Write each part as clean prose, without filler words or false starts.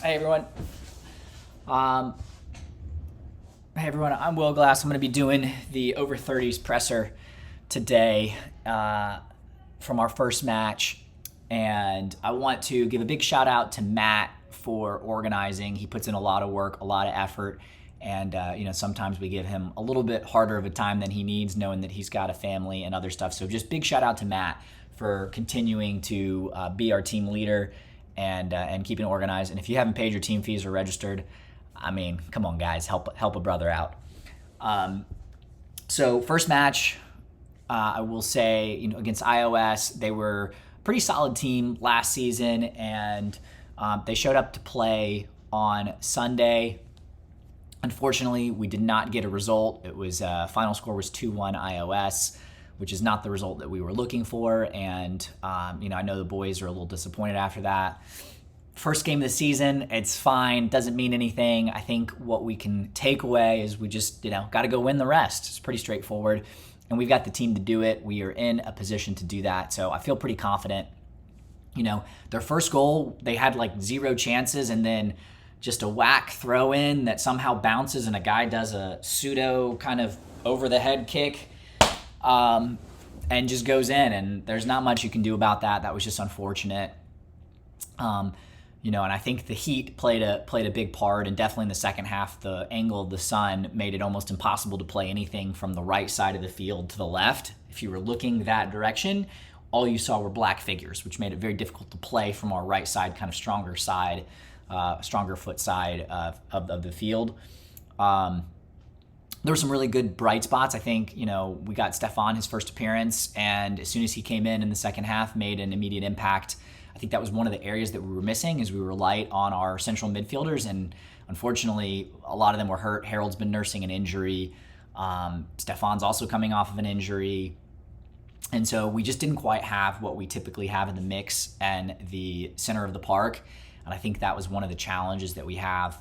Hey everyone. Um, hey everyone. I'm Will Glass. I'm going to be doing the over 30s presser today from our first match, and I want to give a big shout out to Matt for organizing. He puts in a lot of work, a lot of effort, and sometimes we give him a little bit harder of a time than he needs, knowing that he's got a family and other stuff. So just big shout out to Matt for continuing to be our team leader and keeping it organized. And if you haven't paid your team fees or registered, I mean, come on, guys, help a brother out. So first match, I will say, against iOS, they were a pretty solid team last season, and they showed up to play on Sunday. Unfortunately, we did not get a result. It was final score was 2-1 iOS, which is not the result that we were looking for. And, I know the boys are a little disappointed after that. First game of the season, it's fine, doesn't mean anything. I think what we can take away is we just, got to go win the rest. It's pretty straightforward. And we've got the team to do it. We are in a position to do that. So I feel pretty confident. Their first goal, they had like zero chances, and then just a whack throw in that somehow bounces and a guy does a pseudo kind of over the head kick. And just goes in, and there's not much you can do about that. That was just unfortunate. And I think the heat played a big part, and definitely in the second half, the angle of the sun made it almost impossible to play anything from the right side of the field to the left. If you were looking that direction, all you saw were black figures, which made it very difficult to play from our right side, kind of stronger foot side of the field. There were some really good bright spots. I think, we got Stefan his first appearance, and as soon as he came in the second half, made an immediate impact. I think that was one of the areas that we were missing, is we were light on our central midfielders, and unfortunately, a lot of them were hurt. Harold's been nursing an injury. Stefan's also coming off of an injury. And so we just didn't quite have what we typically have in the mix and the center of the park. And I think that was one of the challenges that we have.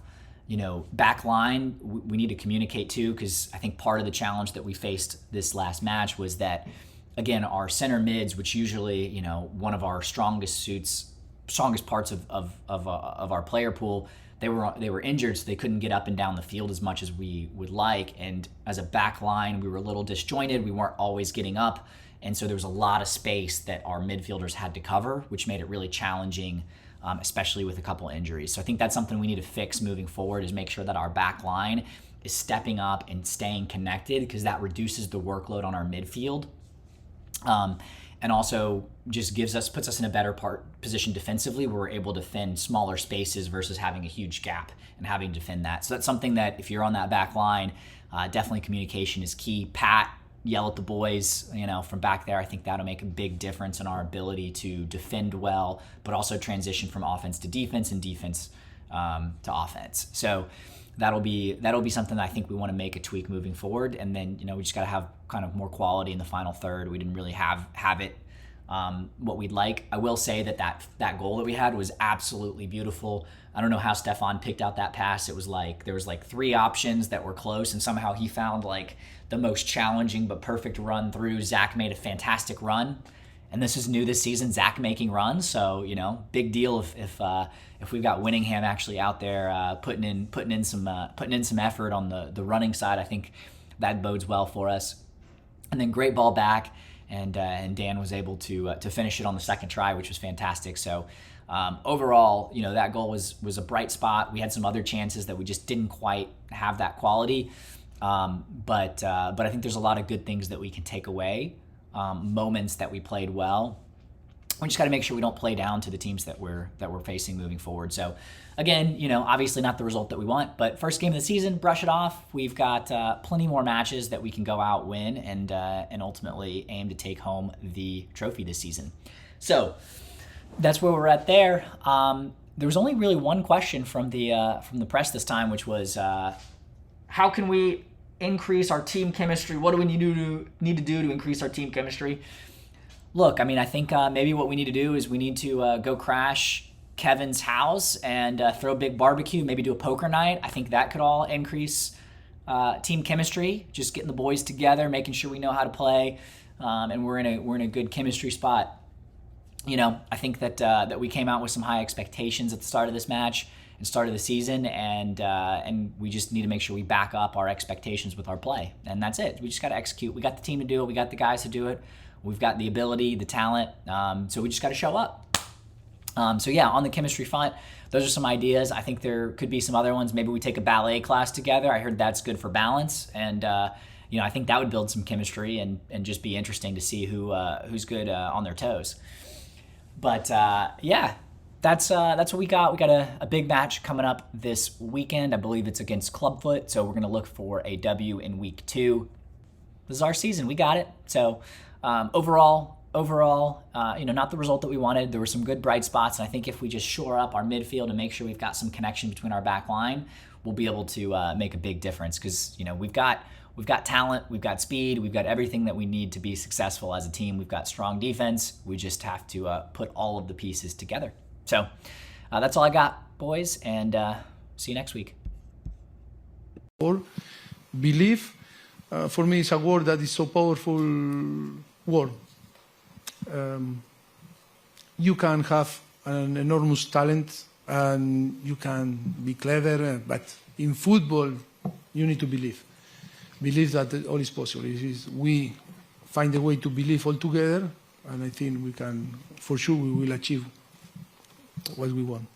Back line, we need to communicate too, because I think part of the challenge that we faced this last match was that, again, our center mids, which usually, one of our strongest parts of our player pool, they were injured, so they couldn't get up and down the field as much as we would like. And as a back line, we were a little disjointed. We weren't always getting up. And so there was a lot of space that our midfielders had to cover, which made it really challenging, especially with a couple injuries. So I think that's something we need to fix moving forward, is make sure that our back line is stepping up and staying connected, because that reduces the workload on our midfield. And also just puts us in a better position defensively, where we're able to defend smaller spaces versus having a huge gap and having to defend that. So that's something that, if you're on that back line, definitely communication is key. Pat, yell at the boys, from back there. I think that'll make a big difference in our ability to defend well, but also transition from offense to defense and defense to offense. So that'll be something that I think we want to make a tweak moving forward. And then, we just got to have kind of more quality in the final third. We didn't really have it what we'd like. I will say that goal that we had was absolutely beautiful. I don't know how Stefan picked out that pass. It was like there was like three options that were close, and somehow he found like the most challenging but perfect run through. Zach made a fantastic run, and this is new this season, Zach making runs. So big deal if we've got Winningham actually out there putting in some effort on the running side. I think that bodes well for us. And then great ball back, and Dan was able to finish it on the second try, which was fantastic. So overall, that goal was a bright spot. We had some other chances that we just didn't quite have that quality, but I think there's a lot of good things that we can take away, moments that we played well. We just got to make sure we don't play down to the teams that we're facing moving forward. So again, obviously not the result that we want, but first game of the season, brush it off. We've got plenty more matches that we can go out, win, and ultimately aim to take home the trophy this season. So that's where we're at there. There was only really one question from the press this time, which was, how can we increase our team chemistry? What do we need to do to increase our team chemistry? Look, I think maybe what we need to do is we need to go crash Kevin's house and throw a big barbecue, maybe do a poker night. I think that could all increase team chemistry, just getting the boys together, making sure we know how to play, and we're in a good chemistry spot. I think that we came out with some high expectations at the start of this match and start of the season, and we just need to make sure we back up our expectations with our play, and that's it. We just got to execute. We got the team to do it. We got the guys to do it. We've got the ability, the talent, so we just got to show up. So yeah, on the chemistry front, those are some ideas. I think there could be some other ones. Maybe we take a ballet class together. I heard that's good for balance, and I think that would build some chemistry and just be interesting to see who's good on their toes. But yeah, that's what we got. We got a big match coming up this weekend. I believe it's against Clubfoot, so we're gonna look for a W in week 2. This is our season. We got it. So overall, not the result that we wanted. There were some good bright spots, and I think if we just shore up our midfield and make sure we've got some connection between our back line, we'll be able to make a big difference, because we've got talent, we've got speed, we've got everything that we need to be successful as a team. We've got strong defense. We just have to put all of the pieces together. So that's all I got, boys, and see you next week. Belief, for me, is a word that is so powerful word. You can have an enormous talent and you can be clever, but in football, you need to believe. Believe that all is possible. We find a way to believe all together, and I think we can, for sure, we will achieve what we want.